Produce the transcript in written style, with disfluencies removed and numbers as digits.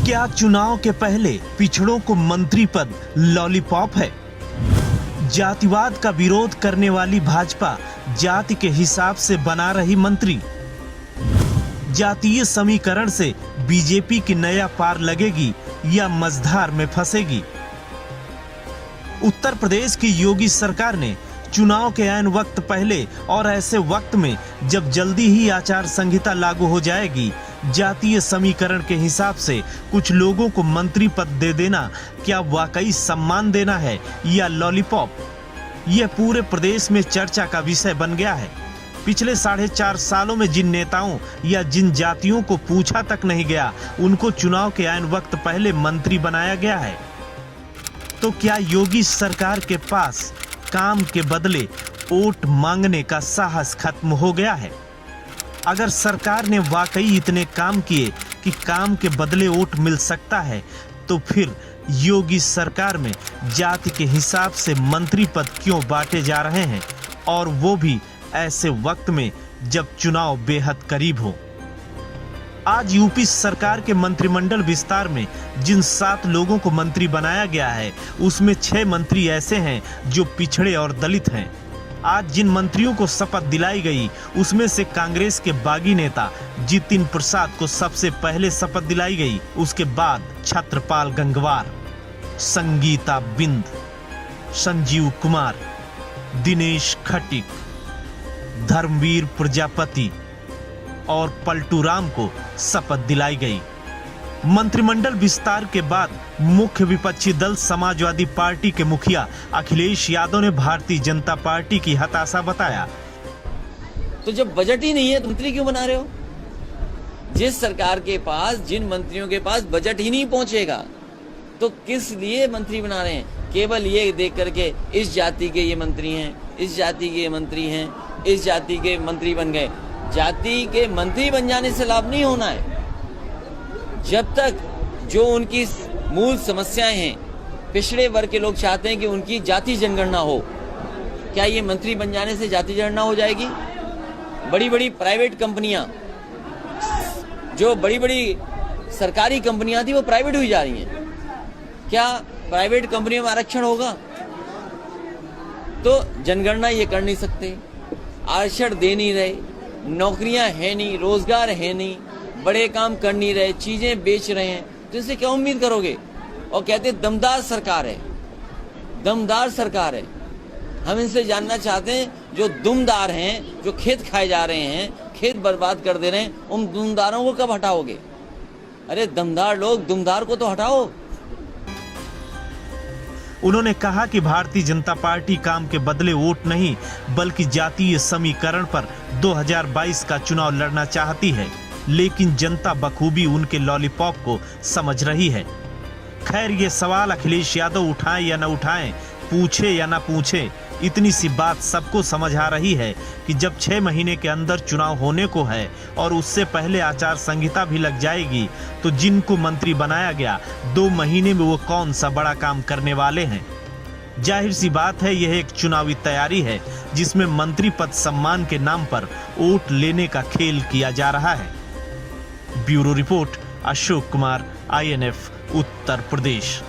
क्या चुनाव के पहले पिछड़ों को मंत्री पद लॉलीपॉप है? जातिवाद का विरोध करने वाली भाजपा जाति के हिसाब से बना रही मंत्री। जातीय समीकरण से बीजेपी की नया पार लगेगी या मझधार में फंसेगी? उत्तर प्रदेश की योगी सरकार ने चुनाव के ऐन वक्त पहले और ऐसे वक्त में जब जल्दी ही आचार संहिता लागू हो जाएगी, जातीय समीकरण के हिसाब से कुछ लोगों को मंत्री पद दे देना क्या वाकई सम्मान देना है या लॉलीपॉप? यह पूरे प्रदेश में चर्चा का विषय बन गया है। पिछले 4.5 सालों में जिन नेताओं या जिन जातियों को पूछा तक नहीं गया, उनको चुनाव के ऐन वक्त पहले मंत्री बनाया गया है। तो क्या योगी सरकार के पास काम के बदले वोट मांगने का साहस खत्म हो गया है? अगर सरकार ने वाकई इतने काम किए कि काम के बदले वोट मिल सकता है, तो फिर योगी सरकार में जाति के हिसाब से मंत्री पद क्यों बांटे जा रहे हैं, और वो भी ऐसे वक्त में जब चुनाव बेहद करीब हो? आज यूपी सरकार के मंत्रिमंडल विस्तार में जिन 7 लोगों को मंत्री बनाया गया है, उसमें 6 मंत्री ऐसे हैं जो पिछड़े और दलित हैं। आज जिन मंत्रियों को शपथ दिलाई गई, उसमें से कांग्रेस के बागी नेता जितिन प्रसाद को सबसे पहले शपथ दिलाई गई। उसके बाद छत्रपाल गंगवार, संगीता बिंद, संजीव कुमार, दिनेश खटीक, धर्मवीर प्रजापति और पलटू राम को शपथ दिलाई गई। मंत्रिमंडल विस्तार के बाद मुख्य विपक्षी दल समाजवादी पार्टी के मुखिया अखिलेश यादव ने भारतीय जनता पार्टी की हताशा बताया। तो जब बजट ही नहीं है तो मंत्री क्यों बना रहे हो? जिस सरकार के पास, जिन मंत्रियों के पास बजट ही नहीं पहुंचेगा, तो किस लिए मंत्री बना रहे हैं? केवल ये देख करके इस जाति के ये मंत्री हैं, इस जाति के ये मंत्री हैं, इस जाति के मंत्री बन गए। जाति के मंत्री बन जाने से लाभ नहीं होना है। जब तक जो उनकी मूल समस्याएं हैं, पिछड़े वर्ग के लोग चाहते हैं कि उनकी जाति जनगणना हो। क्या ये मंत्री बन जाने से जाति जनगणना हो जाएगी? बड़ी बड़ी प्राइवेट कंपनियां, जो बड़ी बड़ी सरकारी कंपनियां थी, वो प्राइवेट हुई जा रही हैं। क्या प्राइवेट कंपनियों में आरक्षण होगा? तो जनगणना ये कर नहीं सकते, आरक्षण दे नहीं रहे, नौकरियां है नहीं, रोजगार है नहीं, बड़े काम कर नहीं रहे, चीजें बेच रहे हैं, तो इससे क्या उम्मीद करोगे? और कहते हैं दमदार सरकार है, दमदार सरकार है। हम इनसे जानना चाहते हैं, जो दुमदार हैं, जो खेत खाए जा रहे हैं, खेत बर्बाद कर दे रहे हैं, उन दुमदारों को कब हटाओगे? अरे दमदार लोग, दुमदार को तो हटाओ। उन्होंने कहा कि भारतीय जनता पार्टी काम के बदले वोट नहीं, बल्कि जातीय समीकरण पर 2022 का चुनाव लड़ना चाहती है, लेकिन जनता बखूबी उनके लॉलीपॉप को समझ रही है। खैर, ये सवाल अखिलेश यादव उठाएं या न उठाएं, पूछे या न पूछे, इतनी सी बात सबको समझ आ रही है कि जब 6 महीने के अंदर चुनाव होने को है और उससे पहले आचार संहिता भी लग जाएगी, तो जिनको मंत्री बनाया गया, 2 महीने में वो कौन सा बड़ा काम करने वाले हैं? जाहिर सी बात है, यह एक चुनावी तैयारी है जिसमें मंत्री पद सम्मान के नाम पर वोट लेने का खेल किया जा रहा है। Bureau report, Ashok Kumar, INF, Uttar Pradesh.